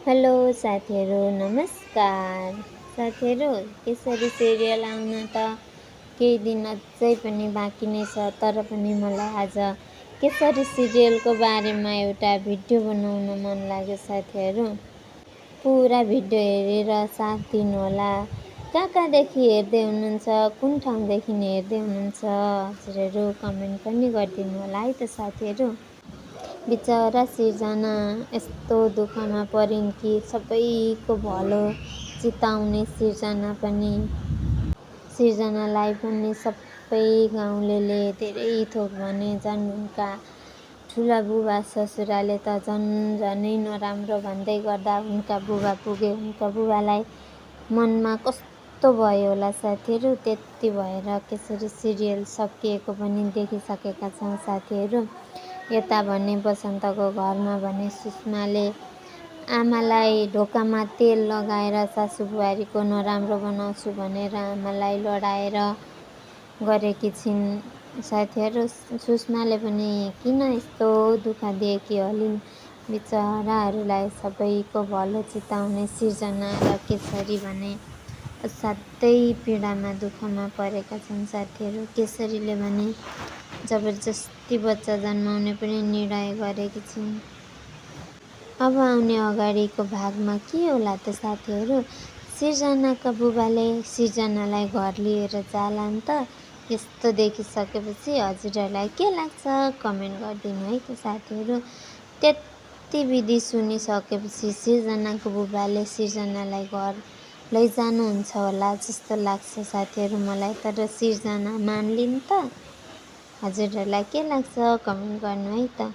Hello साथीहरू, नमस्कार। साथीहरू, केसरी सिरियल आउन त केही दिन अझै पनि बाँकी नै छ, तर पनि मलाई आज केसरी सिरियलको बारेमा एउटा भिडियो बनाउन मन लाग्यो साथीहरू। पुरा भिडियो हेरेर साथ दिनुहोला। कहाँदेखि हेर्दै हुनुहुन्छ, कुन ठाउँदेखि हेर्दै हुनुहुन्छ, हजुरहरू कमेन्ट पनि गरिदिनु होला है त साथीहरू। बिचरा सिर्जना यस्तो दुःखमा परिन् कि सबैको भलो चिताउने सिर्जनालाई पनि सबै गाउँलेले धेरै थोक भने। झन् उनका ठुला बुबा ससुराले त झनै नराम्रो भन्दै गर्दा उनका बुबा पुगे। उनका बुबालाई मनमा कस्तो भयो होला साथीहरू। त्यति भएर केसरी सिरियल सकिएको पनि देखिसकेका छौँ साथीहरू। यता भने बसन्तको घरमा भने सुषमाले आमालाई ढोकामा तेल लगाएर सासु बुहारीको नराम्रो बनाउँछु भनेर आमालाई लडाएर गरेकी छिन् साथीहरू। सुषमाले पनि किन यस्तो दुःख दिएकी होलिन्। बिचराहरूलाई सबैको भलो चिताउने सिर्जना र केसरी भने असाध्यै पीडामा दुःखमा परेका छन् साथीहरू। केसरीले भने जबरजस्ती बच्चा जन्माउने पनि निर्णय गरेकी छिन्। अब आउने अगाडिको भागमा के होला त साथीहरू। सिर्जनाका बुबाले सिर्जनालाई घर लिएर जालान् त। यस्तो देखिसकेपछि हजुरहरूलाई के लाग्छ कमेन्ट गरिदिनु है त साथीहरू। त्यति विधि सुनिसकेपछि सिर्जनाको बुबाले सिर्जनालाई घर लैजानुहुन्छ होला जस्तो लाग्छ साथीहरू मलाई। तर सिर्जना मान्लिन् त। हजुरहरूलाई के लाग्छ कमेन्ट गर्नु है त।